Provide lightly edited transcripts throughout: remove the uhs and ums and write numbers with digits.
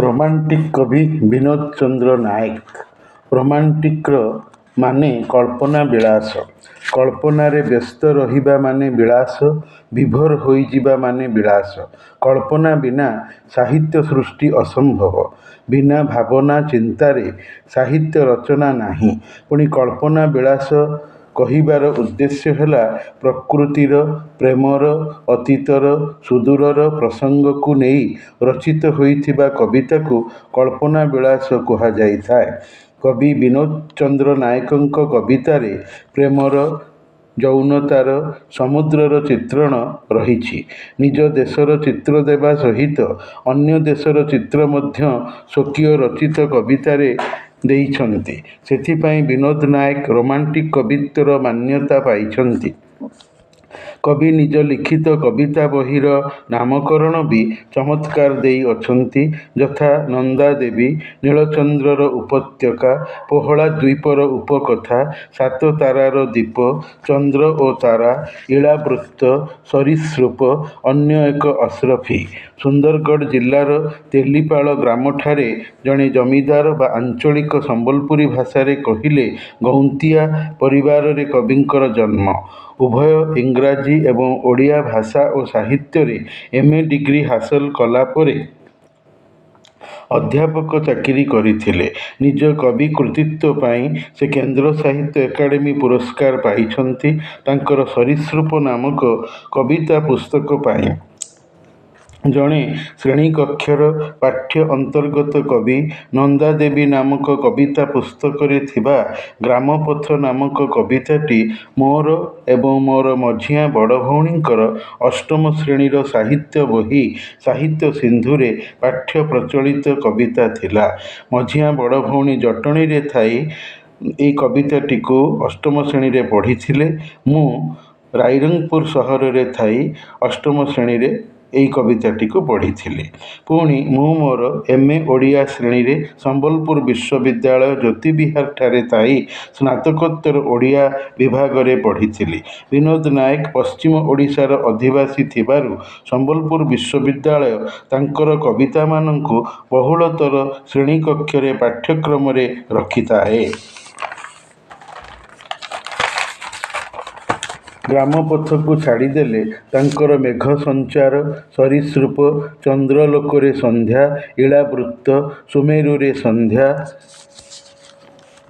Romantic କବି ବିନୋଦ ଚନ୍ଦ୍ର ନାୟକ। ରୋମାଣ୍ଟିକ୍ର ମାନେ କଳ୍ପନା ବିଳାସ। କଳ୍ପନାରେ ବ୍ୟସ୍ତ ରହିବା ମାନେ ବିଳାସ, ବିଭୋର ହୋଇଯିବା ମାନେ ବିଳାସ। କଳ୍ପନା ବିନା ସାହିତ୍ୟ ସୃଷ୍ଟି ଅସମ୍ଭବ। ବିନା ଭାବନା ଚିନ୍ତାରେ ସାହିତ୍ୟ ରଚନା ନାହିଁ। ପୁଣି କଳ୍ପନା ବିଳାସ କହିବାର ଉଦ୍ଦେଶ୍ୟ ହେଲା ପ୍ରକୃତିର, ପ୍ରେମର, ଅତୀତର, ସୁଦୂରର ପ୍ରସଙ୍ଗକୁ ନେଇ ରଚିତ ହୋଇଥିବା କବିତାକୁ କଳ୍ପନା ବିଳାସ କୁହାଯାଇଥାଏ। କବି ବିନୋଦ ଚନ୍ଦ୍ର ନାୟକଙ୍କ କବିତାରେ ପ୍ରେମର, ଯୌନତାର, ସମୁଦ୍ରର ଚିତ୍ରଣ ରହିଛି। ନିଜ ଦେଶର ଚିତ୍ର ଦେବା ସହିତ ଅନ୍ୟ ଦେଶର ଚିତ୍ର ମଧ୍ୟ ସ୍ୱକୀୟ ରଚିତ କବିତାରେ ଦେଇଛନ୍ତି। ସେଥିପାଇଁ ବିନୋଦ ନାୟକ ରୋମାଣ୍ଟିକ୍ କବିତ୍ୱର ମାନ୍ୟତା ପାଇଛନ୍ତି। କବି ନିଜ ଲିଖିତ କବିତା ବହିର ନାମକରଣ ବି ଚମତ୍କାର ଦେଇ ଅଛନ୍ତି, ଯଥା ନନ୍ଦା ଦେବୀ, ନୀଳଚନ୍ଦ୍ରର ଉପତ୍ୟକା, ପୋହଳା ଦ୍ୱୀପର ଉପକଥା, ସାତ ତାରାର ଦ୍ୱୀପ, ଚନ୍ଦ୍ର ଓ ତାରା, ଇଳାବୃତ୍ତ, ସରୀସୃପ, ଅନ୍ୟ ଏକ ଅସ୍ରଫି। ସୁନ୍ଦରଗଡ଼ ଜିଲ୍ଲାର ତେଲିପାଳ ଗ୍ରାମଠାରେ ଜଣେ ଜମିଦାର ବା ଆଞ୍ଚଳିକ ସମ୍ବଲପୁରୀ ଭାଷାରେ କହିଲେ ଗୌନ୍ତିଆ ପରିବାରରେ କବିଙ୍କର ଜନ୍ମ। ଉଭୟ ଇଂରାଜୀ ଏବଂ ଓଡ଼ିଆ ଭାଷା ଓ ସାହିତ୍ୟରେ M.A. ଡିଗ୍ରୀ ହାସଲ କଲା ପରେ ଅଧ୍ୟାପକ ଚାକିରି କରିଥିଲେ। ନିଜ କବି କୃତିତ୍ୱ ପାଇଁ ସେ କେନ୍ଦ୍ର ସାହିତ୍ୟ ଏକାଡେମୀ ପୁରସ୍କାର ପାଇଛନ୍ତି। ତାଙ୍କର ସରୀସୃପ ନାମକ କବିତା ପୁସ୍ତକ ପାଇଁ ଜଣେ ଶ୍ରେଣୀକକ୍ଷର ପାଠ୍ୟ ଅନ୍ତର୍ଗତ କବି, ନନ୍ଦା ଦେବୀ ନାମକ କବିତା ପୁସ୍ତକରେ ଥିବା ଗ୍ରାମପଥ ନାମକ କବିତାଟି ମୋର ଏବଂ ମୋର ମଝିଆ ବଡ଼ ଭଉଣୀଙ୍କର ଅଷ୍ଟମ ଶ୍ରେଣୀର ସାହିତ୍ୟ ବହି ସାହିତ୍ୟ ସିନ୍ଧୁରେ ପାଠ୍ୟ ପ୍ରଚଳିତ କବିତା ଥିଲା। ମଝିଆ ବଡ଼ ଭଉଣୀ ଜଟଣୀରେ ଥାଇ ଏହି କବିତାଟିକୁ ଅଷ୍ଟମ ଶ୍ରେଣୀରେ ପଢ଼ିଥିଲେ। ମୁଁ ରାଇରଙ୍ଗପୁର ସହରରେ ଥାଇ ଅଷ୍ଟମ ଶ୍ରେଣୀରେ ଏହି କବିତାଟିକୁ ପଢ଼ିଥିଲି। ପୁଣି ମୁଁ ମୋର M.A. ଓଡ଼ିଆ ଶ୍ରେଣୀରେ ସମ୍ବଲପୁର ବିଶ୍ୱବିଦ୍ୟାଳୟ ଜ୍ୟୋତିବିହାରଠାରେ ଥାଇ ସ୍ନାତକୋତ୍ତର ଓଡ଼ିଆ ବିଭାଗରେ ପଢ଼ିଥିଲି। ବିନୋଦ ନାୟକ ପଶ୍ଚିମ ଓଡ଼ିଶାର ଅଧିବାସୀ ଥିବାରୁ ସମ୍ବଲପୁର ବିଶ୍ୱବିଦ୍ୟାଳୟ ତାଙ୍କର କବିତାମାନଙ୍କୁ ବହୁଳତର ଶ୍ରେଣୀକକ୍ଷରେ ପାଠ୍ୟକ୍ରମରେ ରଖିଥାଏ। ଗ୍ରାମପଥକୁ ଛାଡ଼ିଦେଲେ ତାଙ୍କର ମେଘ ସଞ୍ଚାର, ସରୀସୃପ, ଚନ୍ଦ୍ରଲୋକରେ ସନ୍ଧ୍ୟା, ଇଳାବୃତ୍ତ, ସୁମେରୁରେ ସନ୍ଧ୍ୟା,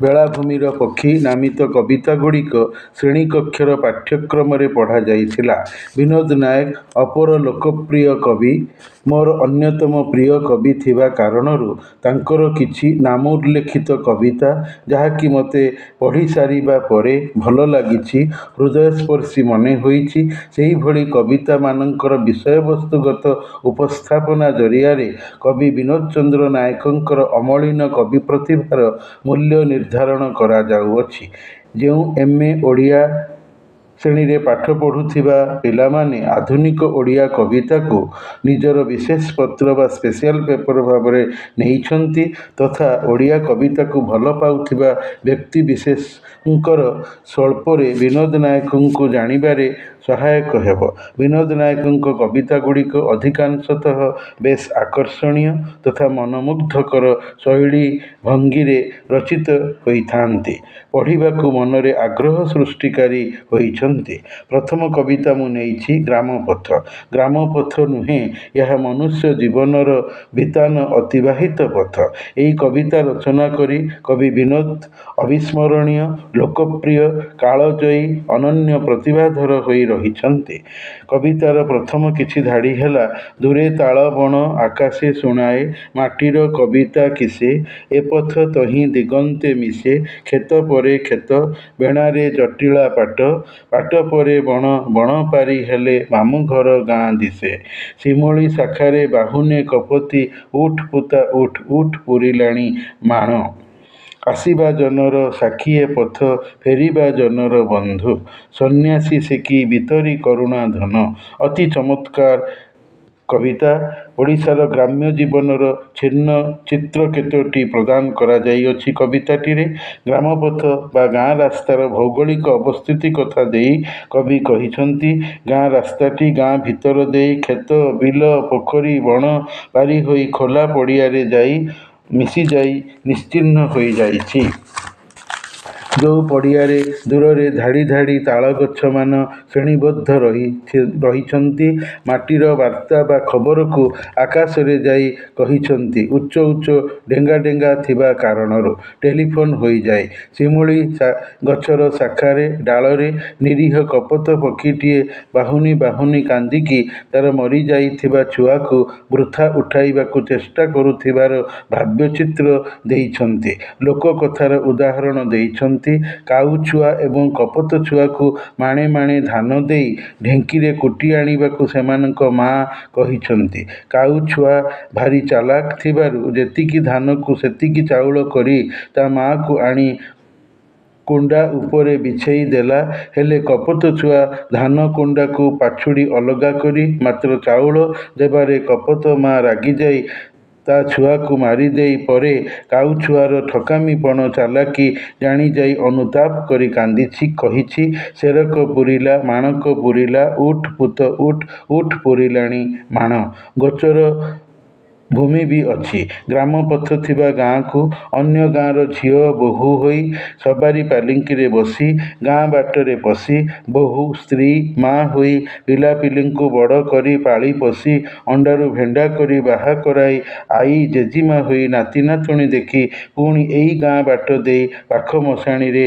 ବେଳାଭୂମିର ପକ୍ଷୀ ନାମିତ କବିତାଗୁଡ଼ିକ ଶ୍ରେଣୀକକ୍ଷର ପାଠ୍ୟକ୍ରମରେ ପଢ଼ାଯାଇଥିଲା। ବିନୋଦ ନାୟକ ଅପର ଲୋକପ୍ରିୟ କବି। ମୋର ଅନ୍ୟତମ ପ୍ରିୟ କବି ଥିବା କାରଣରୁ ତାଙ୍କର କିଛି ନାମୋଲ୍ଲେଖିତ କବିତା, ଯାହାକି ମୋତେ ପଢ଼ିସାରିବା ପରେ ଭଲ ଲାଗିଛି, ହୃଦୟସ୍ପର୍ଶୀ ମନେ ହୋଇଛି, ସେହିଭଳି କବିତାମାନଙ୍କର ବିଷୟବସ୍ତୁଗତ ଉପସ୍ଥାପନା ଜରିଆରେ କବି ବିନୋଦ ଚନ୍ଦ୍ର ନାୟକଙ୍କର ଅମଳିନ କବି ପ୍ରତିଭାର ମୂଲ୍ୟ ନିର୍ଦ୍ଧାରଣ କରାଯାଉଅଛି। ଯେଉଁ M.A. ଓଡ଼ିଆ ଶ୍ରେଣୀରେ ପାଠ ପଢ଼ୁଥିବା ପିଲାମାନେ ଆଧୁନିକ ଓଡ଼ିଆ କବିତାକୁ ନିଜର ବିଶେଷ ପତ୍ର ବା ସ୍ପେସିଆଲ ପେପର ଭାବରେ ନେଇଛନ୍ତି, ତଥା ଓଡ଼ିଆ କବିତାକୁ ଭଲ ପାଉଥିବା ବ୍ୟକ୍ତିବିଶେଷଙ୍କର ସ୍ୱଳ୍ପରେ ବିନୋଦ ନାୟକଙ୍କୁ ଜାଣିବାରେ ସହାୟକ ହେବ। ବିନୋଦ ନାୟକଙ୍କ କବିତାଗୁଡ଼ିକ ଅଧିକାଂଶତଃ ବେଶ ଆକର୍ଷଣୀୟ ତଥା ମନମୁଗ୍ଧକର ଶୈଳୀ ଭଙ୍ଗୀରେ ରଚିତ ହୋଇଥାନ୍ତି। ପଢ଼ିବାକୁ ମନରେ ଆଗ୍ରହ ସୃଷ୍ଟିକାରୀ ହୋଇଛନ୍ତି। ପ୍ରଥମ କବିତା ମୁଁ ନେଇଛି ଗ୍ରାମପଥ। ଗ୍ରାମପଥ ନୁହେଁ, ଏହା ମନୁଷ୍ୟ ଜୀବନର ବିତାନ ଅତିବାହିତ ପଥ। ଏହି କବିତା ରଚନା କରି କବି ବିନୋଦ ଅବିସ୍ମରଣୀୟ, ଲୋକପ୍ରିୟ, କାଳଜୟୀ, ଅନନ୍ୟ ପ୍ରତିଭାଧର ହୋଇ ରହିଛନ୍ତି। କବିତାର ପ୍ରଥମ କିଛି ଧାଡ଼ି ହେଲା ଦୂରେ ତାଳ ବଣ ଆକାଶେ ଶୁଣାଏ ମାଟିର କବିତା କିସେ ଏ ପଥ ତହିଁ ଦିଗନ୍ତେ ମିଶେ କ୍ଷେତ ପରେ କ୍ଷେତ ବେଣାରେ ଜଟିଳା ପାଟ ପାଟ ପରେ ବଣ ବଣ ପାରି ହେଲେ ମାମୁଁ ଘର ଗାଁ ଦିଶେ ଶିମୁଳି ଶାଖାରେ ବାହୁନେ କପୋତୀ ଉଠ ପୁତା ଉଠ ଉଠ ପୂରିଲାଣି ମାଣ ଆସିବା ଜନର ସାକ୍ଷୀଏ ପଥ ଫେରିବା ଜନର ବନ୍ଧୁ ସନ୍ନ୍ୟାସୀ ସେ କି ଭିତରି କରୁଣା ଧନ। ଅତି ଚମତ୍କାର କବିତା ଓଡ଼ିଶାର ଗ୍ରାମ୍ୟ ଜୀବନର ଛିନ୍ନ ଚିତ୍ର କେତୋଟି ପ୍ରଦାନ କରାଯାଇଅଛି କବିତାଟିରେ। ଗ୍ରାମପଥ ବା ଗାଁ ରାସ୍ତାର ଭୌଗୋଳିକ ଅବସ୍ଥିତି କଥା ଦେଇ କବି କହିଛନ୍ତି। ଗାଁ ରାସ୍ତାଟି ଗାଁ ଭିତର ଦେଇ କ୍ଷେତ, ବିଲ, ପୋଖରୀ, ବଣ ପାରି ହୋଇ ଖୋଲା ପଡ଼ିଆରେ ଯାଇ ମିଶିଯାଇ ନିଶ୍ଚିହ୍ନ ହୋଇଯାଇଛି। ଯେଉଁ ପଡ଼ିଆରେ ଦୂରରେ ଧାଡ଼ି ଧାଡ଼ି ତାଳଗଛମାନ ଶ୍ରେଣୀବଦ୍ଧ ରହିଛନ୍ତି, ମାଟିର ବାର୍ତ୍ତା ବା ଖବରକୁ ଆକାଶରେ ଯାଇ କହିଛନ୍ତି। ଉଚ୍ଚ ଉଚ୍ଚ ଡେଙ୍ଗା ଡେଙ୍ଗା ଥିବା କାରଣରୁ ଟେଲିଫୋନ୍ ହୋଇଯାଏ। ଶିମୁଳି ଗଛର ଶାଖାରେ ଡାଳରେ ନିରୀହ କପୋତ ପକ୍ଷୀଟିଏ ବାହୁନି ବାହୁନି କାନ୍ଦିକି ତାର ମରିଯାଇଥିବା ଛୁଆକୁ ବୃଥା ଉଠାଇବାକୁ ଚେଷ୍ଟା କରୁଥିବାର ଭାବ୍ୟଚିତ୍ର ଦେଇଛନ୍ତି। ଲୋକକଥାର ଉଦାହରଣ ଦେଇଛନ୍ତି। କାଉ ଛୁଆ ଏବଂ କପୋତ ଛୁଆକୁ ମାଣେ ମାଣେ ଧାନ ଦେଇ ଢେଙ୍କିରେ କୁଟି ଆଣିବାକୁ ସେମାନଙ୍କ ମା କହିଛନ୍ତି। କାଉ ଛୁଆ ଭାରି ଚାଲାକ ଥିବାରୁ ଯେତିକି ଧାନକୁ ସେତିକି ଚାଉଳ କରି ତା ମା'କୁ ଆଣି କୁଣ୍ଡା ଉପରେ ବିଛେଇ ଦେଲା। ହେଲେ କପୋତ ଛୁଆ ଧାନ କୁଣ୍ଡାକୁ ପାଛୁଡ଼ି ଅଲଗା କରି ମାତ୍ର ଚାଉଳ ଦେବାରେ କପୋତ ମା ରାଗିଯାଇ ତା ଛୁଆକୁ ମାରିଦେଇ ପରେ କାଉଛୁଆର ଠକାମିପଣ ଚାଲାକି ଜାଣିଯାଇ ଅନୁତାପ କରି କାନ୍ଦିଛି। କହିଛି, ସେରକ ପୂରିଲା ମାଣକ ପୂରିଲା, ଉଠ ପୁତ ଉଠ, ଉଠ ପୂରିଲାଣି ମାଣ। ଗୋଚର ଭୂମି ବି ଅଛି। ଗ୍ରାମ ପଥ ଥିବା ଗାଁକୁ ଅନ୍ୟ ଗାଁର ଝିଅ ବୋହୂ ହୋଇ ସବାରି ପାଲିଙ୍କିରେ ବସି ଗାଁ ବାଟରେ ପଶି ବୋହୂ, ସ୍ତ୍ରୀ, ମା ହୋଇ ପିଲାପିଲିଙ୍କୁ ବଡ଼ କରି ପାଳି ପୋଷି ଅଣ୍ଡାରୁ ଭେଣ୍ଡା କରି ବାହା କରାଇ ଆଈ ଜେଜିମା ହୋଇ ନାତି ନାତୁଣୀ ଦେଖି ପୁଣି ଏଇ ଗାଁ ବାଟ ଦେଇ ପାଖ ମଶାଣିରେ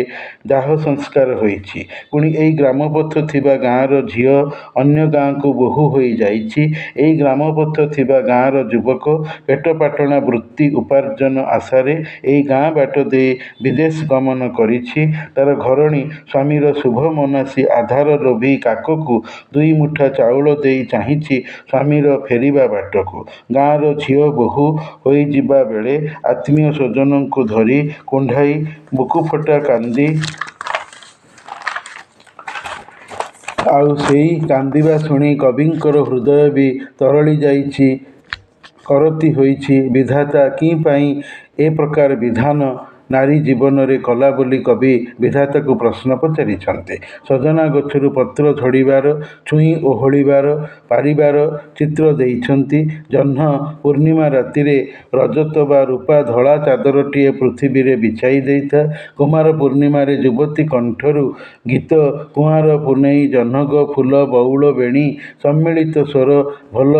ଦାହ ସଂସ୍କାର ହୋଇଛି। ପୁଣି ଏଇ ଗ୍ରାମପଥ ଥିବା ଗାଁର ଝିଅ ଅନ୍ୟ ଗାଁକୁ ବୋହୂ ହୋଇ ଯାଇଛି। ଏଇ ଗ୍ରାମପଥ ଥିବା ଗାଁର ଯୁବକ ପେଟପାଟଣା ବୃତ୍ତି ଉପାର୍ଜନ ଆଶାରେ ଏଇ ଗାଁ ବାଟ ଦେଇ ବିଦେଶ ଗମନ କରିଛି। ତାର ଘରଣୀ ସ୍ୱାମୀର ଶୁଭ ମନାସି ଆଧାର ଲୋଭୀ କାକକୁ 2 ମୁଠା ଚାଉଳ ଦେଇ ଚାହିଁଛି ସ୍ୱାମୀର ଫେରିବା ବାଟକୁ। ଗାଁର ଝିଅ ବୋହୂ ହୋଇଯିବା ବେଳେ ଆତ୍ମୀୟ ସ୍ୱଜନଙ୍କୁ ଧରି କୁଣ୍ଢାଇ ବୁକୁଫଟା କାନ୍ଦି ଆଉ ସେଇ କାନ୍ଦିବା ଶୁଣି କବିଙ୍କର ହୃଦୟ ବି ତରଳି ଯାଇଛି, କରତି ହୋଇଛି। ବିଧାତା କି ପାଇଁ ଏ ପ୍ରକାର ବିଧାନ ନାରୀ ଜୀବନରେ କଲା ବୋଲି କବି ବିଧାତାକୁ ପ୍ରଶ୍ନ ପଚାରିଛନ୍ତି। ସଜନା ଗଛରୁ ପତ୍ର ଝଡ଼ିବାର, ଛୁଇଁ ଓହଳିବାର, ପାରିବାର ଚିତ୍ର ଦେଇଛନ୍ତି। ଜହ୍ନ ପୂର୍ଣ୍ଣିମା ରାତିରେ ରଜତ ବା ରୂପା ଧଳା ଚାଦରଟିଏ ପୃଥିବୀରେ ବିଛାଇ ଦେଇଥାଏ। କୁମାର ପୂର୍ଣ୍ଣିମାରେ ଯୁବତୀ କଣ୍ଠରୁ ଗୀତ କୁଆଁର ପୁନେଇ ଜହ୍ନଗ ଫୁଲ ବଉଳ ବେଣୀ ସମ୍ମିଳିତ ସ୍ୱର ଭଲ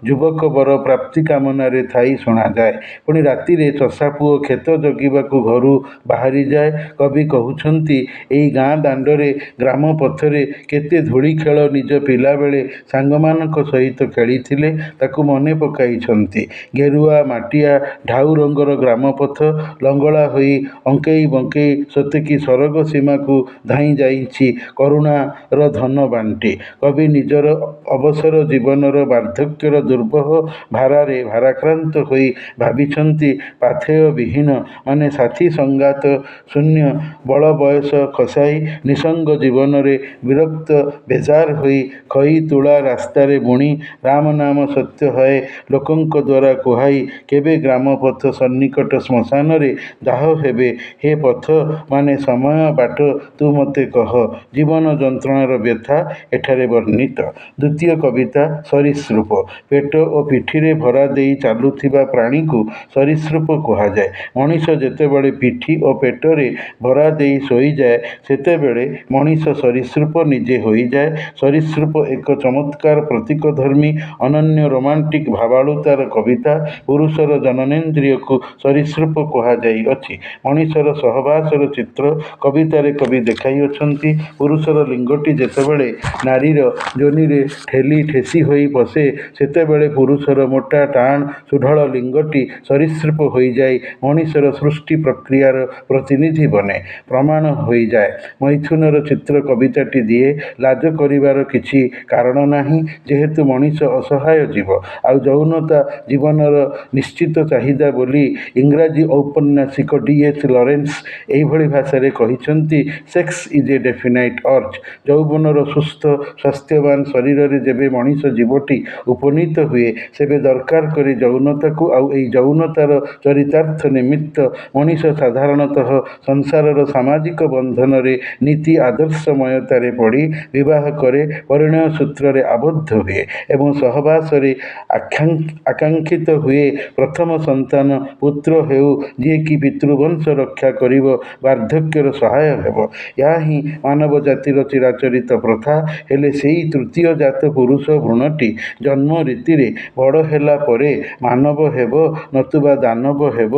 ଯୁବକ ବର ପ୍ରାପ୍ତି କାମନାରେ ଥାଇ ଶୁଣାଯାଏ। ପୁଣି ରାତିରେ ଚଷାପୁଅ କ୍ଷେତ ଜଗିବାକୁ ଘରୁ ବାହାରିଯାଏ। କବି କହୁଛନ୍ତି, ଏଇ ଗାଁ ଦାଣ୍ଡରେ ଗ୍ରାମ ପଥରେ କେତେ ଧୂଳି ଖେଳ ନିଜ ପିଲାବେଳେ ସାଙ୍ଗମାନଙ୍କ ସହିତ ଖେଳିଥିଲେ ତାକୁ ମନେ ପକାଇଛନ୍ତି। ଗେରୁଆ ମାଟିଆ ଢାଉ ରଙ୍ଗର ଗ୍ରାମପଥ ଲଙ୍ଗଳା ହୋଇ ଅଙ୍କେଇ ବଙ୍କେଇ ସତେକି ସରଗ ସୀମାକୁ ଧାଇଁ ଯାଇଛି କରୁଣାର ଧନ ବାଣ୍ଟି। କବି ନିଜର ଅବସର ଜୀବନର ବାର୍ଦ୍ଧକ୍ୟର ଦୁର୍ବହ ଭାରାରେ ଭାରାକ୍ରାନ୍ତ ହୋଇ ଭାବିଛନ୍ତି, ପାଥେୟ ବିହୀନ ମାନେ ସାଥୀ ସଙ୍ଗାତ ଶୂନ୍ୟ ବଳ ବୟସ ଖସାଇ ନିଃସଙ୍ଗ ଜୀବନରେ ବିରକ୍ତ ବେଜାର ହୋଇ ଖଇ ତୁଳା ରାସ୍ତାରେ ବୁଣି ରାମ ନାମ ସତ୍ୟ ହଏ ଲୋକଙ୍କ ଦ୍ୱାରା କୁହାଇ କେବେ ଗ୍ରାମପଥ ସନ୍ନିକଟ ଶ୍ମଶାନରେ ଦାହ ହେବେ। ହେ ପଥ ମାନେ ସମୟ ବାଟ ତୁ ମୋତେ କହ। ଜୀବନ ଯନ୍ତ୍ରଣାର ବ୍ୟଥା ଏଠାରେ ବର୍ଣ୍ଣିତ। ଦ୍ୱିତୀୟ କବିତା ସରୀସୃପ। ପେଟ ଓ ପିଠିରେ ଭରା ଦେଇ ଚାଲୁଥିବା ପ୍ରାଣୀକୁ ସରୀସୃପ କୁହାଯାଏ। ମଣିଷ ଯେତେବେଳେ ପିଠି ଓ ପେଟରେ ଭରା ଦେଇ ଶୋଇଯାଏ ସେତେବେଳେ ମଣିଷ ସରୀସୃପ ନିଜେ ହୋଇଯାଏ। ସରୀସୃପ ଏକ ଚମତ୍କାର ପ୍ରତୀକଧର୍ମୀ ଅନନ୍ୟ ରୋମାଣ୍ଟିକ ଭାବାଳୁତାର କବିତା। ପୁରୁଷର ଜନନେନ୍ଦ୍ରିୟକୁ ସରୀସୃପ କୁହାଯାଇଅଛି। ମଣିଷର ସହବାସର ଚିତ୍ର କବିତାରେ କବି ଦେଖାଇଅଛନ୍ତି। ପୁରୁଷର ଲିଙ୍ଗଟି ଯେତେବେଳେ ନାରୀର ଯୋନିରେ ଠେଲି ଠେସି ହୋଇ ପଶେ ସେତେବେଳେ ପୁରୁଷର ମୋଟା ଟାଣ ସୁଢଳ ଲିଙ୍ଗଟି ସରୀସୃପ ହୋଇଯାଇ ମଣିଷର ସୃଷ୍ଟି ପ୍ରକ୍ରିୟା ପ୍ରକ୍ରିୟାର ପ୍ରତିନିଧି ବନେ, ପ୍ରମାଣ ହୋଇଯାଏ। ମୈଥୁନର ଚିତ୍ର କବିତାଟି ଦିଏ ଲାଜ କରିବାର କିଛି କାରଣ ନାହିଁ, ଯେହେତୁ ମଣିଷ ଅସହାୟ ଜୀବ, ଆଉ ଯୌନତା ଜୀବନର ନିଶ୍ଚିତ ଚାହିଦା ବୋଲି ଇଂରାଜୀ ଔପନ୍ୟାସିକ D.H. ଲରେନ୍ସ ଏହିଭଳି ଭାଷାରେ କହିଛନ୍ତି, ସେକ୍ସ ଇଜ୍ ଏ ଡେଫିନାଇଟ୍ ଅର୍ଜ। ଯୌବନର ସୁସ୍ଥ ସ୍ୱାସ୍ଥ୍ୟବାନ ଶରୀରରେ ଯେବେ ମଣିଷ ଜୀବଟି ଉପନୀତ ହୁଏ, ସେବେ ଦରକାର କରେ ଯୌନତାକୁ, ଆଉ ଏହି ଯୌନତାର ଚରିତାର୍ଥ ନିମିତ୍ତ ମଣିଷ ସାଧାରଣତଃ ସଂସାରର ସାମାଜିକ ବନ୍ଧନରେ ନୀତି ଆଦର୍ଶମୟତାରେ ପଡ଼ି ବିବାହ କରେ, ପରିଣୟ ସୂତ୍ରରେ ଆବଦ୍ଧ ହୁଏ ଏବଂ ସହବାସରେ ଆକାଙ୍କ୍ଷିତ ହୁଏ ପ୍ରଥମ ସନ୍ତାନ ପୁତ୍ର ହେଉ, ଯିଏକି ପିତୃବଂଶ ରକ୍ଷା କରିବ, ବାର୍ଦ୍ଧକ୍ୟର ସହାୟ ହେବ। ଏହା ହିଁ ମାନବ ଜାତିର ଚିରାଚରିତ ପ୍ରଥା। ହେଲେ ସେହି ତୃତୀୟଜାତ ପୁରୁଷ ଭ୍ରୂଣଟି ଜନ୍ମ ରୀତିରେ ବଡ଼ ହେଲା ପରେ ମାନବ ହେବ, ନତୁବା ଦାନବ ହେବ,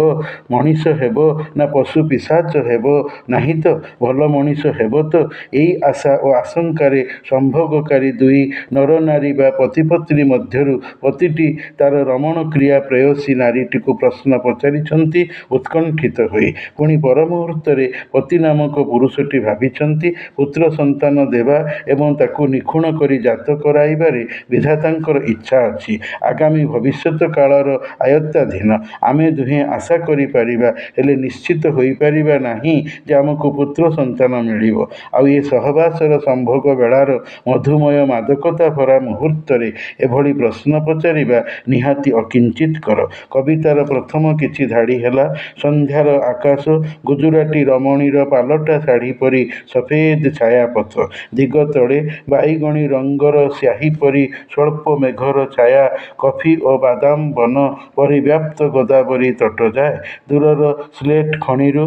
ମଣିଷ ହେବ ନା ପଶୁ ପିଶାଚ ହେବ ନାହିଁ ତ ଭଲ ମଣିଷ ହେବ ତ? ଏହି ଆଶା ଓ ଆଶଙ୍କାରେ ସମ୍ଭୋଗକାରୀ ଦୁଇ ନରନାରୀ ବା ପତିପତ୍ନୀ ମଧ୍ୟରୁ ପତିଟି ତାର ରମଣକ୍ରିୟା ପ୍ରେୟସୀ ନାରୀଟିକୁ ପ୍ରଶ୍ନ ପଚାରିଛନ୍ତି ଉତ୍କଣ୍ଠିତ ହୋଇ। ପୁଣି ପରମୁହୂର୍ତ୍ତରେ ପତି ନାମକ ପୁରୁଷଟି ଭାବିଛନ୍ତି ପୁତ୍ର ସନ୍ତାନ ଦେବା ଏବଂ ତାକୁ ନିଖୁଣ କରି ଜାତ କରାଇବାରେ ବିଧାତାଙ୍କର ଇଚ୍ଛା ଅଛି, ଆଗାମୀ ଭବିଷ୍ୟତ କାଳର ଆୟତ୍ତାଧୀନ। ଆମେ ଦୁହେଁ ଆଶା କରିପାରିବା, ହେଲେ ନିଶ୍ଚିତ ହୋଇପାରିବା ନାହିଁ ଯେ ଆମକୁ ପୁତ୍ର ସନ୍ତାନ ମିଳିବ। ଆଉ ଏ ସହବାସର ସମ୍ଭୋଗ ବେଳାର ମଧୁମୟ ମାଦକତା ଭରା ମୁହୂର୍ତ୍ତରେ ଏଭଳି ପ୍ରଶ୍ନ ପଚାରିବା ନିହାତି ଅକିଞ୍ଚିତକର। କବିତାର ପ୍ରଥମ କିଛି ଧାଡ଼ି ହେଲା, ସନ୍ଧ୍ୟାର ଆକାଶ ଗୁଜୁରାଟୀ ରମଣୀର ପାଲଟା ଶାଢ଼ୀ ପରି ସଫେଦ ଛାୟାପଥ, ଦିଗ ତଳେ ବାଇଗଣୀ ରଙ୍ଗର ସ୍ୟାହି ପରି ସ୍ୱଳ୍ପ ମେଘର ଛାୟା, କଫି ଓ ବାଦାମ ବନ ପରିବ୍ୟାପ୍ତ ଗୋଦାବରୀ ତଟଯାଏ, ଦୂରର ସ୍ଲେଟ୍ ଖଣିରୁ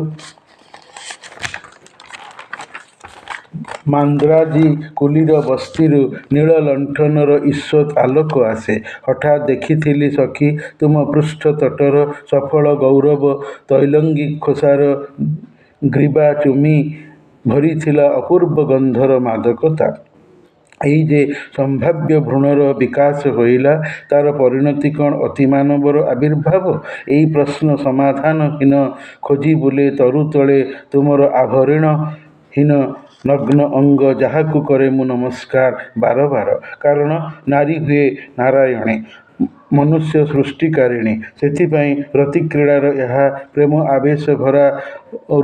ମାନ୍ଦ୍ରାଜୀ କୁଲୀର ବସ୍ତିରୁ ନୀଳ ଲଣ୍ଠନର ଈଷତ୍ ଆଲୋକ ଆସେ। ହଠାତ୍ ଦେଖିଥିଲି ସଖୀ, ତୁମ ପୃଷ୍ଠ ତଟର ସଫଳ ଗୌରବ ତୈଲଙ୍ଗୀ ଖୋସାର ଗ୍ରୀବା ଚୁମି ଭରିଥିଲା ଅପୂର୍ବ ଗନ୍ଧର ମାଦକତା। ଏଇ ଯେ ସମ୍ଭାବ୍ୟ ଭ୍ରୂଣର ବିକାଶ ହୋଇଲା, ତାର ପରିଣତି କ'ଣ ଅତିମାନବର ଆବିର୍ଭାବ? ଏହି ପ୍ରଶ୍ନ ସମାଧାନହୀନ ଖୋଜି ବୁଲେ ତରୁ ତଳେ ତୁମର ଆଭରଣହୀନ ନଗ୍ନ ଅଙ୍ଗ, ଯାହାକୁ କରେ ମୁଁ ନମସ୍କାର ବାର ବାର। କାରଣ ନାରୀ ହୁଏ ନାରାୟଣୀ, ମନୁଷ୍ୟ ସୃଷ୍ଟିକାରିଣୀ। ସେଥିପାଇଁ ରତିକ୍ରୀଡ଼ାର ଏହା ପ୍ରେମ ଆବେଶ ଭରା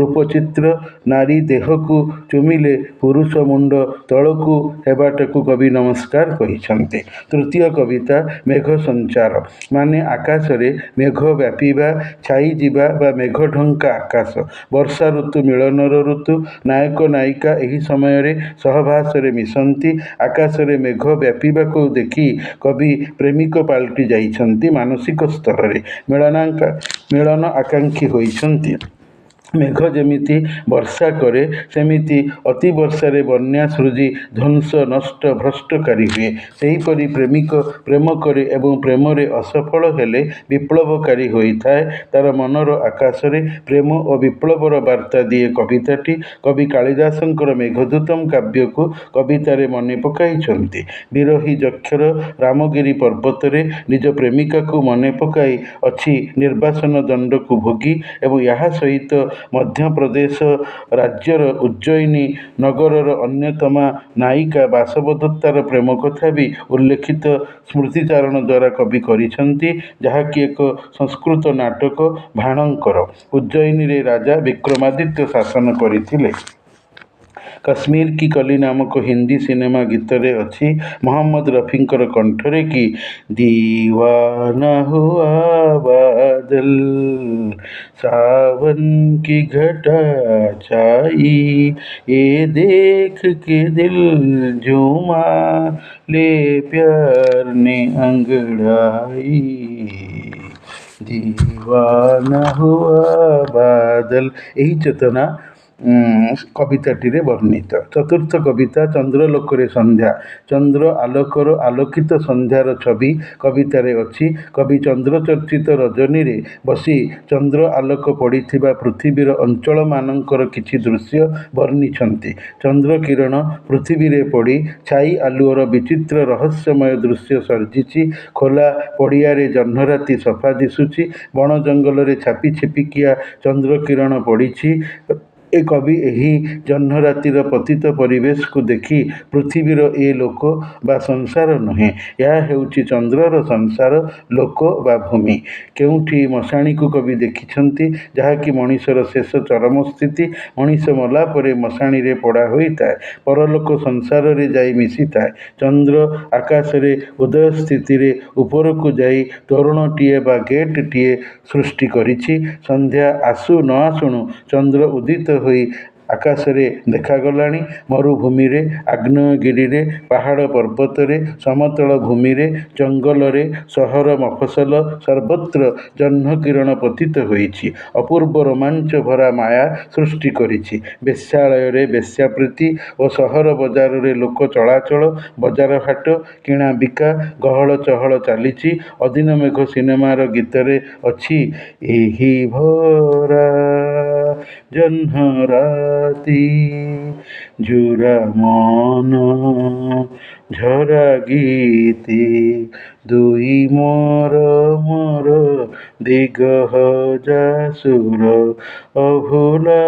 ରୂପଚିତ୍ର। ନାରୀ ଦେହକୁ ଚୁମିଲେ ପୁରୁଷ ମୁଣ୍ଡ ତଳକୁ ହେବାଟାକୁ କବି ନମସ୍କାର କହିଛନ୍ତି। ତୃତୀୟ କବିତା ମେଘ ସଞ୍ଚାର, ମାନେ ଆକାଶରେ ମେଘ ବ୍ୟାପିବା, ଛାଇଯିବା ବା ମେଘ ଢଙ୍କା ଆକାଶ। ବର୍ଷା ଋତୁ ମିଳନର ଋତୁ। ନାୟକ ନାୟିକା ଏହି ସମୟରେ ସହବାସରେ ମିଶନ୍ତି। ଆକାଶରେ ମେଘ ବ୍ୟାପିବାକୁ ଦେଖି କବି ପ୍ରେମିକ ପାଲଟି ଯାଇଛନ୍ତି ମାନସିକ ସ୍ତରରେ, ମିଳନ ଆକାଂକ୍ଷୀ ହୋଇଛନ୍ତି। ମେଘ ଯେମିତି ବର୍ଷା କରେ, ସେମିତି ଅତିବର୍ଷାରେ ବନ୍ୟା ସୃଜି ଧ୍ୱଂସ ନଷ୍ଟ ଭ୍ରଷ୍ଟକାରୀ ହୁଏ। ସେହିପରି ପ୍ରେମିକ ପ୍ରେମ କରେ ଏବଂ ପ୍ରେମରେ ଅସଫଳ ହେଲେ ବିପ୍ଳବକାରୀ ହୋଇଥାଏ। ତାର ମନର ଆକାଶରେ ପ୍ରେମ ଓ ବିପ୍ଳବର ବାର୍ତ୍ତା ଦିଏ କବିତାଟି। କବି କାଳିଦାସଙ୍କର ମେଘଦୂତମ୍ କାବ୍ୟକୁ କବିତାରେ ମନେ ପକାଇଛନ୍ତି। ବିରହୀ ଯକ୍ଷର ରାମଗିରି ପର୍ବତରେ ନିଜ ପ୍ରେମିକାକୁ ମନେ ପକାଇ ଅଛି ନିର୍ବାସନ ଦଣ୍ଡକୁ ଭୋଗୀ ଏବଂ ଏହା ସହିତ ମଧ୍ୟପ୍ରଦେଶ ରାଜ୍ୟର ଉଜ୍ଜୟିନୀ ନଗରର ଅନ୍ୟତମା ନାୟିକା ବାସବଦତ୍ତାର ପ୍ରେମ କଥା ବି ଉଲ୍ଲେଖିତ ସ୍ମୃତିଚାରଣ ଦ୍ୱାରା କବି କରିଛନ୍ତି, ଯାହାକି ଏକ ସଂସ୍କୃତ ନାଟକ ଭାଣଙ୍କର। ଉଜ୍ଜୟିନୀରେ ରାଜା ବିକ୍ରମାଦିତ୍ୟ ଶାସନ କରିଥିଲେ। କଶ୍ମୀର କି କଲି ନାମକ ହିନ୍ଦୀ ସିନେମା ଗୀତରେ ଅଛି ମହମ୍ମଦ ରଫିଙ୍କର କଣ୍ଠରେ କି ଦୀୱାନା ହୁଆ ବାଦଲ सावन की घटा छाई, ये देख के दिल झूमा ले प्यार ने अंगड़ाई, दीवाना हुआ बादल। ଏହି ଚେତନା କବିତାଟିରେ ବର୍ଣ୍ଣିତ। ଚତୁର୍ଥ କବିତା ଚନ୍ଦ୍ରଲୋକରେ ସନ୍ଧ୍ୟା। ଚନ୍ଦ୍ର ଆଲୋକର ଆଲୋକିତ ସନ୍ଧ୍ୟାର ଛବି କବିତାରେ ଅଛି। କବି ଚନ୍ଦ୍ରଚର୍ଚ୍ଚିତ ରଜନୀରେ ବସି ଚନ୍ଦ୍ର ଆଲୋକ ପଡ଼ିଥିବା ପୃଥିବୀର ଅଞ୍ଚଳମାନଙ୍କର କିଛି ଦୃଶ୍ୟ ବର୍ଣ୍ଣିଛନ୍ତି। ଚନ୍ଦ୍ରକିରଣ ପୃଥିବୀରେ ପଡ଼ି ଛାଇ ଆଲୁଅର ବିଚିତ୍ର ରହସ୍ୟମୟ ଦୃଶ୍ୟ ସର୍ଜିଛି। ଖୋଲା ପଡ଼ିଆରେ ଜହ୍ନରାତି ସଫା ଦିଶୁଛି। ବଣ ଜଙ୍ଗଲରେ ଛାପି ଛିପିକିଆ ଚନ୍ଦ୍ରକିରଣ ପଡ଼ିଛି। କବି ଏହି ଜହ୍ନରାତିର ପତିତ ପରିବେଶକୁ ଦେଖି ପୃଥିବୀର ଏ ଲୋକ ବା ସଂସାର ନୁହେଁ, ଏହା ହେଉଛି ଚନ୍ଦ୍ରର ସଂସାର, ଲୋକ ବା ଭୂମି। କେଉଁଠି ମଶାଣିକୁ କବି ଦେଖିଛନ୍ତି, ଯାହାକି ମଣିଷର ଶେଷ ଚରମ ସ୍ଥିତି। ମଣିଷ ମଲା ପରେ ମଶାଣିରେ ପୋଡ଼ା ହୋଇଥାଏ, ପରଲୋକ ସଂସାରରେ ଯାଇ ମିଶିଥାଏ। ଚନ୍ଦ୍ର ଆକାଶରେ ଉଦୟ ସ୍ଥିତିରେ ଉପରକୁ ଯାଇ ତୋରଣଟିଏ ବା ଗେଟ୍ଟିଏ ସୃଷ୍ଟି କରିଛି। ସନ୍ଧ୍ୟା ଆସୁ ନ ଆସୁଣୁ ଚନ୍ଦ୍ର ଉଦିତ ହୋଇ ଆକାଶରେ ଦେଖାଗଲାଣି। ମରୁଭୂମିରେ, ଆଗ୍ନେୟଗିରିରେ, ପାହାଡ଼ ପର୍ବତରେ, ସମତଳ ଭୂମିରେ, ଜଙ୍ଗଲରେ, ସହର ମଫସଲ ସର୍ବତ୍ର ଜହ୍ନକିରଣ ପତିତ ହୋଇଛି। ଅପୂର୍ବ ରୋମାଞ୍ଚ ଭରା ମାୟା ସୃଷ୍ଟି କରିଛି। ବେଶ୍ୟାଳୟରେ ବେଶ୍ୟାପ୍ରୀତି ଓ ସହର ବଜାରରେ ଲୋକ ଚଳାଚଳ, ବଜାର ହାଟ, କିଣା ବିକା, ଗହଳ ଚହଳ ଚାଲିଛି। ଅଦିନ ମେଘ ସିନେମାର ଗୀତରେ ଅଛି, ଏହି ଭରା ଜହ୍ନରାତି ଝୁରା ମନ ଝରା ଗୀତି, ଦୁଇ ମୋର ଦିଗହଜା ସୁର, ଅଭୁଲା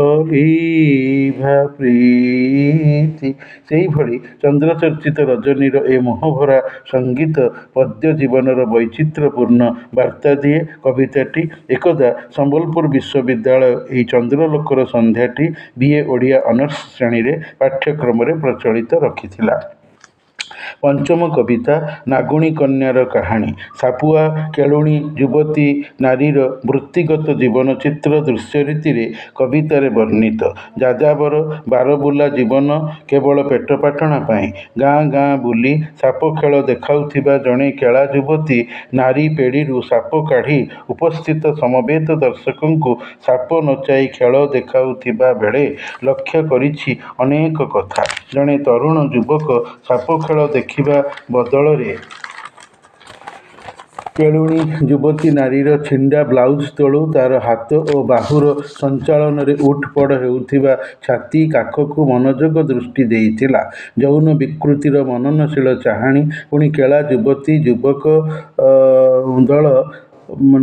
ଅଲିଭା ପ୍ରୀତି। ସେହିଭଳି ଚନ୍ଦ୍ରଚର୍ଚ୍ଚିତ ରଜନୀର ଏ ମୋହଭରା ସଙ୍ଗୀତ ପଦ୍ୟ ଜୀବନର ବୈଚିତ୍ର୍ୟପୂର୍ଣ୍ଣ ବାର୍ତ୍ତା ଦିଏ। କବିତାଟି ଏକଦା ସମ୍ବଲପୁର ବିଶ୍ୱବିଦ୍ୟାଳୟ ଏହି ଚନ୍ଦ୍ରଲୋକର ସନ୍ଧ୍ୟାଟି BA ଓଡ଼ିଆ ଅନର୍ସ ଶ୍ରେଣୀରେ ପାଠ୍ୟକ୍ରମରେ ପ୍ରଚଳିତ ରଖିଥିଲା। ପଞ୍ଚମ କବିତା ନାଗୁଣୀ କନ୍ୟାର କାହାଣୀ। ସାପୁଆ କେଳୁଣୀ ଯୁବତୀ ନାରୀର ବୃତ୍ତିଗତ ଜୀବନଚିତ୍ର ଦୃଶ୍ୟରୀତିରେ କବିତାରେ ବର୍ଣ୍ଣିତ। ଯାଯାବର ବାରବୁଲା ଜୀବନ କେବଳ ପେଟପାଟଣା ପାଇଁ। ଗାଁ ଗାଁ ବୁଲି ସାପଖେଳ ଦେଖାଉଥିବା ଜଣେ କେଳା ଯୁବତୀ ନାରୀ ପେଡ଼ିରୁ ସାପ କାଢ଼ି ଉପସ୍ଥିତ ସମବେତ ଦର୍ଶକଙ୍କୁ ସାପ ନଚାଇ ଖେଳ ଦେଖାଉଥିବା ବେଳେ ଲକ୍ଷ୍ୟ କରିଛି ଅନେକ କଥା। ଜଣେ ତରୁଣ ଯୁବକ ସାପଖେଳ ଦେଖିବା ବଦଳରେ କେଳୁଣୀ ଯୁବତୀ ନାରୀର ଛିଣ୍ଡା ବ୍ଲାଉଜ ତଳୁ ତା'ର ହାତ ଓ ବାହୁର ସଞ୍ଚାଳନରେ ଉଠ୍ପଡ଼ ହେଉଥିବା ଛାତି କାଖକୁ ମନୋଯୋଗ ଦୃଷ୍ଟି ଦେଇଥିଲା। ଯୌନ ବିକୃତିର ମନନଶୀଳ ଚାହାଣି। ପୁଣି କେଳା ଯୁବତୀ ଯୁବକ ଦଳ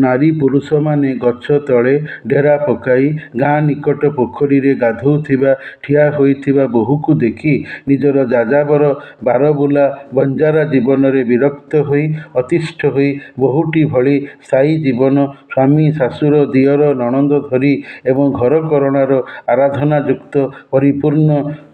ନାରୀ ପୁରୁଷମାନେ ଗଛ ତଳେ ଡେରା ପକାଇ ଗାଁ ନିକଟ ପୋଖରୀରେ ଗାଧୋଉଥିବା ଠିଆ ହୋଇଥିବା ବୋହୂକୁ ଦେଖି ନିଜର ଯାଯାବର ବାରବୁଲା ବଞ୍ଜାରା ଜୀବନରେ ବିରକ୍ତ ହୋଇ ଅତିଷ୍ଠ ହୋଇ ବୋହୂଟି ଭଳି ସ୍ଥାୟୀ ଜୀବନ, ସ୍ୱାମୀ ଶାଶୁର ଦିଅର ନଣନ୍ଦ ଧରି ଏବଂ ଘରକରଣାର ଆରାଧନାଯୁକ୍ତ ପରିପୂର୍ଣ୍ଣ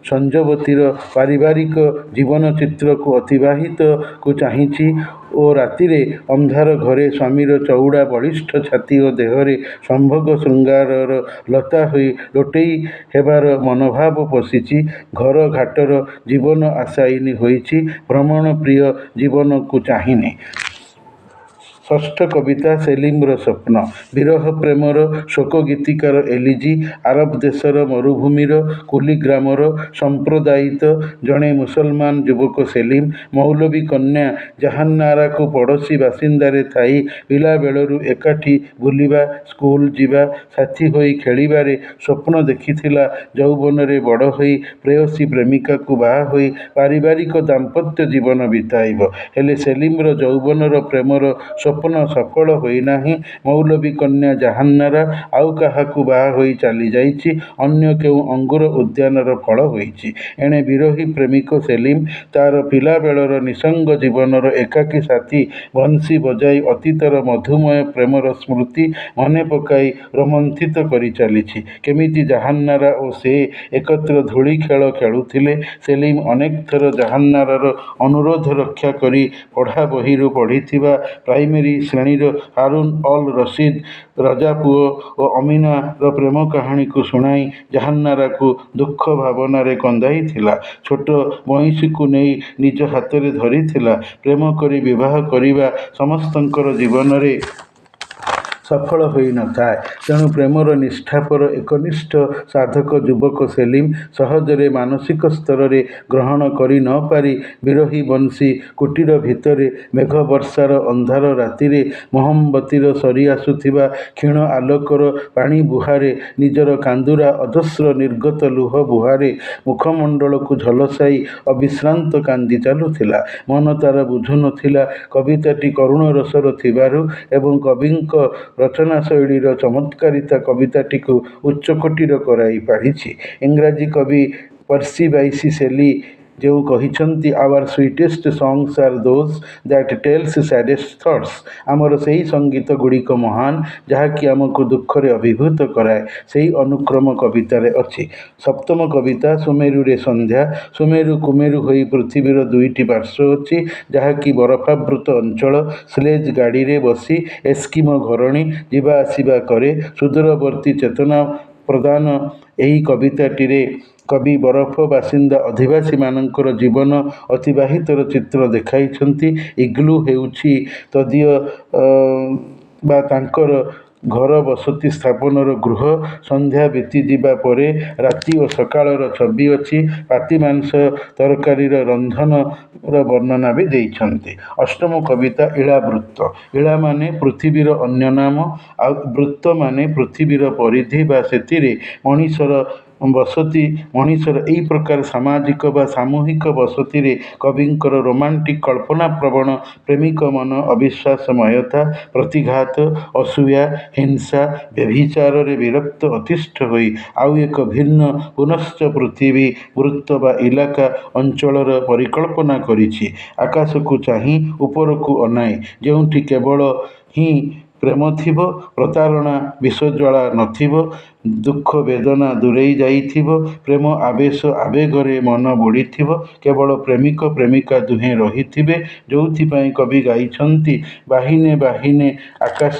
ସଞ୍ଜବତୀର ପାରିବାରିକ ଜୀବନଚିତ୍ରକୁ ଅତିବାହିତକୁ ଚାହିଁଛି ଓ ରାତିରେ ଅନ୍ଧାର ଘରେ ସ୍ୱାମୀର ଚଉଡ଼ା ବଳିଷ୍ଠ ଛାତି ଓ ଦେହରେ ସମ୍ଭୋଗ ଶୃଙ୍ଗାରର ଲତା ହୋଇ ଲୋଟେଇ ହେବାର ମନୋଭାବ ପୋଷିଛି। ଘର ଘାଟର ଜୀବନ ଆଶାୟିନୀ ହୋଇଛି, ଭ୍ରମଣପ୍ରିୟ ଜୀବନକୁ ଚାହିଁନି। ଷଷ୍ଠ କବିତା ସେଲିମର ସ୍ୱପ୍ନ। ବିରହ ପ୍ରେମର ଶୋକଗୀତିକାର ଏଲିଜି। ଆରବ ଦେଶର ମରୁଭୂମିର କୁଲିଗ୍ରାମର ସମ୍ପ୍ରଦାୟିତ ଜଣେ ମୁସଲମାନ ଯୁବକ ସେଲିମ, ମୌଲବୀ କନ୍ୟା ଜାହାନ୍ନାରାକୁ ପଡ଼ୋଶୀ ବାସିନ୍ଦାରେ ଥାଇ ପିଲାବେଳରୁ ଏକାଠି ବୁଲିବା, ସ୍କୁଲ ଯିବା, ସାଥୀ ହୋଇ ଖେଳିବାରେ ସ୍ୱପ୍ନ ଦେଖିଥିଲା। ଯୌବନରେ ବଡ଼ ହୋଇ ପ୍ରେୟସୀ ପ୍ରେମିକାକୁ ବାହା ହୋଇ ପାରିବାରିକ ଦାମ୍ପତ୍ୟ ଜୀବନ ବିତାଇବ। ହେଲେ ସେଲିମର ଯୌବନର ପ୍ରେମର ସ୍ୱପ୍ନ ସଫଳ ହୋଇନାହିଁ। ମୌଲବୀ କନ୍ୟା ଜାହାନ୍ନାରା ଆଉ କାହାକୁ ବାହା ହୋଇ ଚାଲିଯାଇଛି। ଅନ୍ୟ କେଉଁ ଅଙ୍ଗୁର ଉଦ୍ୟାନର ଫଳ ହୋଇଛି। ଏଣେ ବିରହୀ ପ୍ରେମିକ ସେଲିମ ତା'ର ପିଲାବେଳର ନିଃସଙ୍ଗ ଜୀବନର ଏକାକୀ ସାଥୀ ବଂଶୀ ବଜାଇ ଅତୀତର ମଧୁମୟ ପ୍ରେମର ସ୍ମୃତି ମନେ ପକାଇ ରୋମନ୍ଥିତ କରି ଚାଲିଛି। କେମିତି ଜାହାନ୍ନାରା ଓ ସେ ଏକତ୍ର ଧୂଳି ଖେଳ ଖେଳୁଥିଲେ। ସେଲିମ ଅନେକ ଥର ଜାହାନ୍ନାରାର ଅନୁରୋଧ ରକ୍ଷା କରି ପଢ଼ା ବହିରୁ ପଢ଼ିଥିବା ପ୍ରାଇମେରୀ ଶ୍ରେଣୀର ହାରୁନ ଅଲ ରସିଦ ରଜାପୁଅ ଓ ଅମିନାର ପ୍ରେମ କାହାଣୀକୁ ଶୁଣାଇ ଜାହାନ୍ନାରାକୁ ଦୁଃଖ ଭାବନାରେ କନ୍ଦାଇଥିଲା। ଛୋଟ ମଇଁଷିକୁ ନେଇ ନିଜ ହାତରେ ଧରିଥିଲା। ପ୍ରେମ କରି ବିବାହ କରିବା ସମସ୍ତଙ୍କର ଜୀବନରେ ସଫଳ ହୋଇନଥାଏ। ତେଣୁ ପ୍ରେମର ନିଷ୍ଠାପର ଏକନିଷ୍ଠ ସାଧକ ଯୁବକ ସେଲିମ ସହଜରେ ମାନସିକ ସ୍ତରରେ ଗ୍ରହଣ କରି ନ ପାରି ବିରହୀ ବଂଶୀ କୁଟୀର ଭିତରେ ମେଘବର୍ଷାର ଅନ୍ଧାର ରାତିରେ ମହମବତୀର ସରି ଆସୁଥିବା କ୍ଷୀଣ ଆଲୋକର ପାଣି ବୁହାରେ ନିଜର କାନ୍ଦୁରା ଅଜସ୍ର ନିର୍ଗତ ଲୁହ ବୁହାରେ ମୁଖମଣ୍ଡଳକୁ ଝଲସାଇ ଅବିଶ୍ରାନ୍ତ କାନ୍ଦି ଚାଲୁଥିଲା। ମନ ତାର ବୁଝୁନଥିଲା କବିତାଟି କରୁଣ ରସର ଥିବାରୁ ଏବଂ କବିଙ୍କ ରଚନାଶୈଳୀର ଚମତ୍କାରିତା କବିତାଟିକୁ ଉଚ୍ଚକୋଟୀର କରାଇ ପାରିଛି। ଇଂରାଜୀ କବି ପର୍ସି ବାଇଶି ସେଲି ଯେଉଁ କହିଛନ୍ତି our sweetest songs are those that tells saddest thoughts, ଆମର ସେହି ସଙ୍ଗୀତ ଗୁଡ଼ିକ ମହାନ ଯାହାକି ଆମକୁ ଦୁଃଖରେ ଅଭିଭୂତ କରାଏ, ସେହି ଅନୁକ୍ରମ କବିତାରେ ଅଛି। ସପ୍ତମ କବିତା ସୁମେରୁରେ ସନ୍ଧ୍ୟା। ସୁମେରୁ କୁମେରୁ ହୋଇ ପୃଥିବୀର ଦୁଇଟି ପାର୍ଶ୍ୱ ଅଛି, ଯାହାକି ବରଫାବୃତ ଅଞ୍ଚଳ। ସ୍ଲେଜ୍ ଗାଡ଼ିରେ ବସି ଏସ୍କିମୋ ଘରଣୀ ଯିବା ଆସିବା କରେ। ସୁଦୂରବର୍ତ୍ତୀ ଚେତନା ପ୍ରଦାନ ଏହି କବିତାଟିରେ କବି ବରଫ ବାସିନ୍ଦା ଅଧିବାସୀମାନଙ୍କର ଜୀବନ ଅତିବାହିତର ଚିତ୍ର ଦେଖାଇଛନ୍ତି। ଇଗ୍ଲୁ ହେଉଛି ତଦୀୟ ବା ତାଙ୍କର ଘର ବସତି ସ୍ଥାପନର ଗୃହ। ସନ୍ଧ୍ୟା ବିତିଯିବା ପରେ ରାତି ଓ ସକାଳର ଛବି ଅଛି। ପାତି ମାଂସ ତରକାରୀର ରନ୍ଧନର ବର୍ଣ୍ଣନା ବି ଦେଇଛନ୍ତି। ଅଷ୍ଟମ କବିତା ଇଳାବୃତ୍ତ। ଇଳା ମାନେ ପୃଥିବୀର ଅନ୍ୟ ନାମ, ଆଉ ବୃତ୍ତ ମାନେ ପୃଥିବୀର ପରିଧି ବା ସେଥିରେ ମଣିଷର ବସତି। ମଣିଷର ଏହି ପ୍ରକାର ସାମାଜିକ ବା ସାମୂହିକ ବସତିରେ କବିଙ୍କର ରୋମାଣ୍ଟିକ କଳ୍ପନାପ୍ରବଣ ପ୍ରେମିକ ମନ ଅବିଶ୍ୱାସମୟତା, ପ୍ରତିଘାତ, ଅସୂୟା, ହିଂସା, ବ୍ୟଭିଚାରରେ ବିରକ୍ତ ଅତିଷ୍ଠ ହୋଇ ଆଉ ଏକ ଭିନ୍ନ ପୁନଶ୍ଚ ପୃଥିବୀ, ବୃତ୍ତ ବା ଇଲାକା ଅଞ୍ଚଳର ପରିକଳ୍ପନା କରିଛି। ଆକାଶକୁ ଚାହିଁ ଉପରକୁ ଅନାଇ ଯେଉଁଠି କେବଳ ହିଁ ପ୍ରେମ ଥିବ, ପ୍ରତାରଣା ବିଷଜ୍ୱାଳା ନଥିବ, ଦୁଃଖ ବେଦନା ଦୂରେଇ ଯାଇଥିବ, ପ୍ରେମ ଆବେଶ ଆବେଗରେ ମନ ବୁଡ଼ିଥିବ, କେବଳ ପ୍ରେମିକ ପ୍ରେମିକା ଦୁହେଁ ରହିଥିବେ, ଯେଉଁଥିପାଇଁ କବି ଗାଇଛନ୍ତି ବାହିନେ ବାହିନେ ଆକାଶ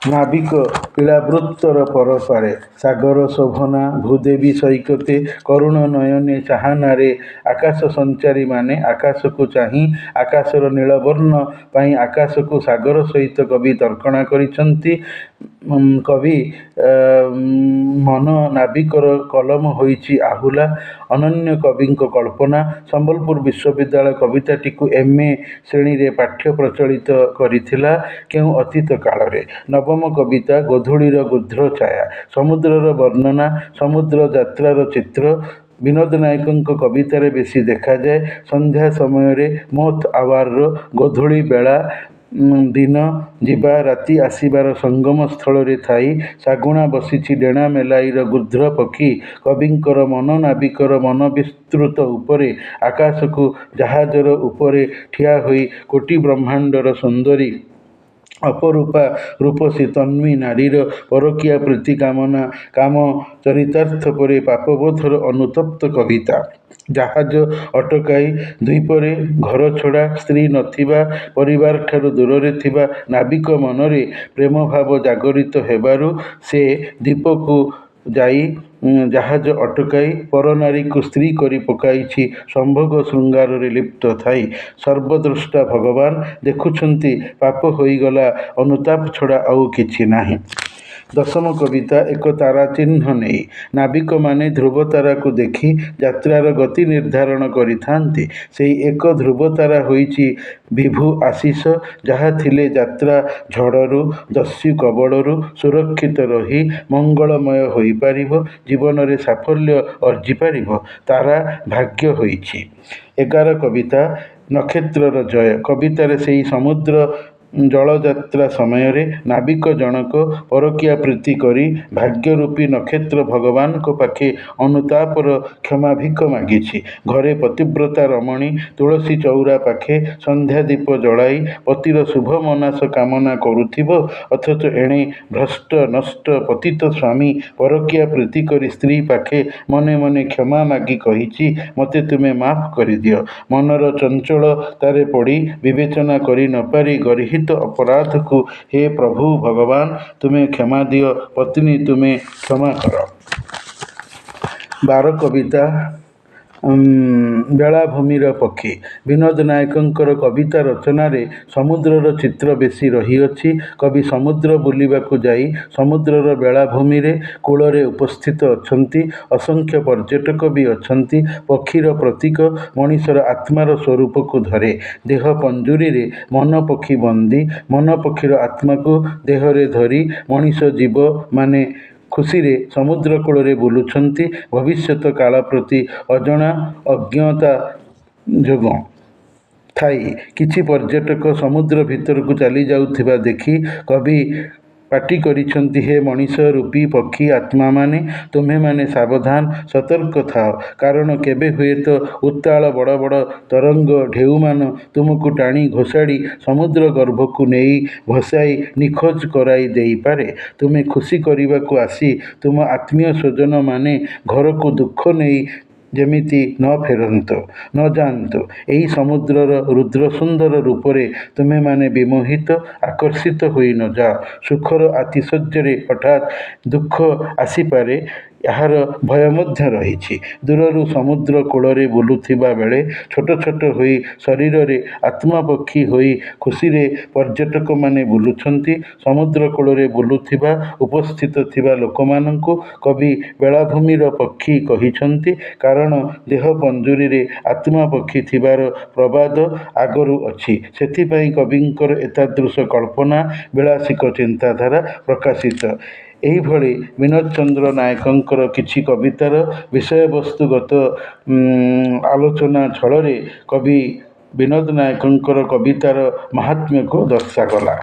ନାବିକ ଇଳାବୃତ୍ତର ପରପାରେ, ସାଗର ଶୋଭନା ଭୂଦେବୀ ସୈକତେ, କରୁଣ ନୟନେ ଚାହାନାରେ ଆକାଶ ସଞ୍ଚାରୀମାନେ ଆକାଶକୁ ଚାହିଁ ଆକାଶର ନୀଳବର୍ଣ୍ଣ ପାଇଁ ଆକାଶକୁ ସାଗର ସହିତ କବି ତର୍କଣା କରିଛନ୍ତି। କବି ମନ ନାବିକର କଲମ ହୋଇଛି ଆହୁଲା, ଅନନ୍ୟ କବିଙ୍କ କଳ୍ପନା। ସମ୍ବଲପୁର ବିଶ୍ୱବିଦ୍ୟାଳୟ କବିତାଟିକୁ MA ଶ୍ରେଣୀରେ ପାଠ୍ୟ ପ୍ରଚଳିତ କରିଥିଲା କେଉଁ ଅତୀତ କାଳରେ। ନବମ କବିତା ଗୋଧୂଳିର ଗୃଧ୍ର ଛାୟା। ସମୁଦ୍ରର ବର୍ଣ୍ଣନା, ସମୁଦ୍ର ଯାତ୍ରାର ଚିତ୍ର ବିନୋଦ ନାୟକଙ୍କ କବିତାରେ ବେଶୀ ଦେଖାଯାଏ। ସନ୍ଧ୍ୟା ସମୟରେ ମୋଥ୍ ଆୱାରର ଗୋଧୂଳି ବେଳା, ଦିନ ଯିବା ରାତି ଆସିବାର ସଙ୍ଗମ ସ୍ଥଳରେ ଥାଇ ଶାଗୁଣା ବସିଛି ଡେଣା ମେଲାଇର ଗୃଧ୍ର ପକ୍ଷୀ। କବିଙ୍କର ମନ ନାବିକର ମନବିସ୍ତୃତ ଉପରେ ଆକାଶକୁ ଜାହାଜର ଉପରେ ଠିଆ ହୋଇ କୋଟି ବ୍ରହ୍ମାଣ୍ଡର ସୁନ୍ଦରୀ ଅପରୂପା ରୂପସୀ ତନ୍ୱୀ ନାରୀର ପରକୀୟା ପ୍ରୀତି କାମନା, କାମ ଚରିତାର୍ଥ ପରେ ପାପବୋଧର ଅନୁତପ୍ତ କବିତା। ଜାହାଜ ଅଟକାଇ ଦ୍ୱୀପରେ ଘରଛଡ଼ା ସ୍ତ୍ରୀ ନଥିବା, ପରିବାରଠାରୁ ଦୂରରେ ଥିବା ନାବିକ ମନରେ ପ୍ରେମଭାବ ଜାଗରିତ ହେବାରୁ ସେ ଦ୍ୱୀପକୁ ଯାଇ ଜାହାଜ ଅଟକାଇ ପରନାରୀକୁ ସ୍ତ୍ରୀ କରି ପକାଇଛି ସମ୍ଭୋଗ ଶୃଙ୍ଗାରରେ ଲିପ୍ତ ଥାଇ। ସର୍ବଦ୍ରଷ୍ଟା ଭଗବାନ ଦେଖୁଛନ୍ତି ପାପ ହୋଇଗଲା ଅନୁତାପ ଛଡ଼ା ଆଉ କିଛି ନାହିଁ। ଦଶମ କବିତା ଏକ ତାରାଚିହ୍ନ ନେଇ। ନାବିକମାନେ ଧ୍ରୁବତାରାକୁ ଦେଖି ଯାତ୍ରାର ଗତି ନିର୍ଦ୍ଧାରଣ କରିଥାନ୍ତି। ସେହି ଏକ ଧ୍ରୁବତାରା ହୋଇଛି ବିଭୁ ଆଶିଷ, ଯାହା ଥିଲେ ଯାତ୍ରା ଝଡ଼ରୁ ଦସ୍ୟୁ କବଳରୁ ସୁରକ୍ଷିତ ରହି ମଙ୍ଗଳମୟ ହୋଇପାରିବ, ଜୀବନରେ ସାଫଲ୍ୟ ଅର୍ଜିପାରିବ। ତାରା ଭାଗ୍ୟ ହୋଇଛି। 11 କବିତା ନକ୍ଷତ୍ରର ଜୟ। କବିତାରେ ସେହି ସମୁଦ୍ର ଜଳଯାତ୍ରା ସମୟରେ ନାବିକ ଜଣକ ପରକୀୟା ପ୍ରୀତି କରି ଭାଗ୍ୟରୂପୀ ନକ୍ଷତ୍ର ଭଗବାନଙ୍କ ପାଖେ ଅନୁତାପର କ୍ଷମାଭିକ ମାଗିଛି। ଘରେ ପତିବ୍ରତା ରମଣୀ ତୁଳସୀ ଚଉରା ପାଖେ ସନ୍ଧ୍ୟାଦୀପ ଜଳାଇ ପତିର ଶୁଭ ମନାସ କାମନା କରୁଥିବ, ଅଥଚ ଏଣେ ଭ୍ରଷ୍ଟ ନଷ୍ଟ ପତିତ ସ୍ୱାମୀ ପରକୀୟା ପ୍ରୀତି କରି ସ୍ତ୍ରୀ ପାଖେ ମନେ ମନେ କ୍ଷମା ମାଗି କହିଛି, ମୋତେ ତୁମେ ମାଫ୍ କରିଦିଅ। ମନର ଚଞ୍ଚଳତାରେ ପଡ଼ି ବିବେଚନା କରି ନପାରି ଗର୍ହିତ ଅପରାଧକୁ ହେ ପ୍ରଭୁ ଭଗବାନ ତୁମେ କ୍ଷମା ଦିଅ, ପତ୍ନୀ ତୁମେ କ୍ଷମା କର। 12 କବିତା ବେଳାଭୂମିର ପକ୍ଷୀ। ବିନୋଦ ନାୟକଙ୍କର କବିତା ରଚନାରେ ସମୁଦ୍ରର ଚିତ୍ର ବେଶୀ ରହିଅଛି। କବି ସମୁଦ୍ର ବୁଲିବାକୁ ଯାଇ ସମୁଦ୍ରର ବେଳାଭୂମିରେ କୂଳରେ ଉପସ୍ଥିତ ଅଛନ୍ତି। ଅସଂଖ୍ୟ ପର୍ଯ୍ୟଟକ ବି ଅଛନ୍ତି। ପକ୍ଷୀର ପ୍ରତୀକ ମଣିଷର ଆତ୍ମାର ସ୍ୱରୂପକୁ ଧରେ। ଦେହ ପଞ୍ଜୁରୀରେ ମନ ପକ୍ଷୀ ବନ୍ଦୀ। ମନ ପକ୍ଷୀର ଆତ୍ମାକୁ ଦେହରେ ଧରି ମଣିଷ ଜୀବମାନେ ଖୁସିରେ ସମୁଦ୍ର କୂଳରେ ବୁଲୁଛନ୍ତି। ଭବିଷ୍ୟତ କାଳ ପ୍ରତି ଅଜଣା ଅଜ୍ଞତା ଯୋଗୁଁ ଥାଇ କିଛି ପର୍ଯ୍ୟଟକ ସମୁଦ୍ର ଭିତରକୁ ଚାଲି ଯାଉଥିବା ଦେଖି କବି ପାଟି କରିଛନ୍ତି, ହେ ମଣିଷ ରୂପୀ ପକ୍ଷୀ ଆତ୍ମାମାନେ, ତୁମ୍ଭେମାନେ ସାବଧାନ, ସତର୍କ ଥାଅ। କାରଣ କେବେ ହୁଏତ ଉତ୍ତାଳ ବଡ଼ ବଡ଼ ତରଙ୍ଗ ଢେଉମାନ ତୁମକୁ ଟାଣି ଘୋଷାଡ଼ି ସମୁଦ୍ର ଗର୍ଭକୁ ନେଇ ଭସାଇ ନିଖୋଜ କରାଇ ଦେଇପାରେ। ତୁମେ ଖୁସି କରିବାକୁ ଆସି ତୁମ ଆତ୍ମୀୟ ସ୍ୱଜନମାନେ ଘରକୁ ଦୁଃଖ ନେଇ ଯେମିତି ନ ଫେରନ୍ତୁ, ନ ଯାଆନ୍ତୁ। ଏହି ସମୁଦ୍ରର ରୁଦ୍ରସୁନ୍ଦର ରୂପରେ ତୁମେମାନେ ବିମୋହିତ, ଆକର୍ଷିତ ହୋଇ ନ ଯାଅ। ସୁଖର ଆତିଶଯ୍ୟରେ ହଠାତ୍ ଦୁଃଖ ଆସିପାରେ, ଏହାର ଭୟ ମଧ୍ୟ ରହିଛି। ଦୂରରୁ ସମୁଦ୍ର କୂଳରେ ବୁଲୁଥିବା ବେଳେ ଛୋଟ ଛୋଟ ହୋଇ ଶରୀରରେ ଆତ୍ମାପକ୍ଷୀ ହୋଇ ଖୁସିରେ ପର୍ଯ୍ୟଟକମାନେ ବୁଲୁଛନ୍ତି। ସମୁଦ୍ର କୂଳରେ ବୁଲୁଥିବା ଉପସ୍ଥିତ ଥିବା ଲୋକମାନଙ୍କୁ କବି ବେଳାଭୂମିର ପକ୍ଷୀ କହିଛନ୍ତି। କାରଣ ଦେହ ପଞ୍ଜୁରୀରେ ଆତ୍ମା ପକ୍ଷୀ ଥିବାର ପ୍ରବାଦ ଆଗରୁ ଅଛି। ସେଥିପାଇଁ କବିଙ୍କର ଏତାଦୃଶ କଳ୍ପନା ବିଳାସିକ ଚିନ୍ତାଧାରା ପ୍ରକାଶିତ। ଏହିଭଳି ବିନୋଦ ଚନ୍ଦ୍ର ନାୟକଙ୍କର କିଛି କବିତାର ବିଷୟବସ୍ତୁଗତ ଆଲୋଚନା ଛଳରେ କବି ବିନୋଦ ନାୟକଙ୍କର କବିତାର ମାହାତ୍ମ୍ୟକୁ ଦର୍ଶାଗଲା।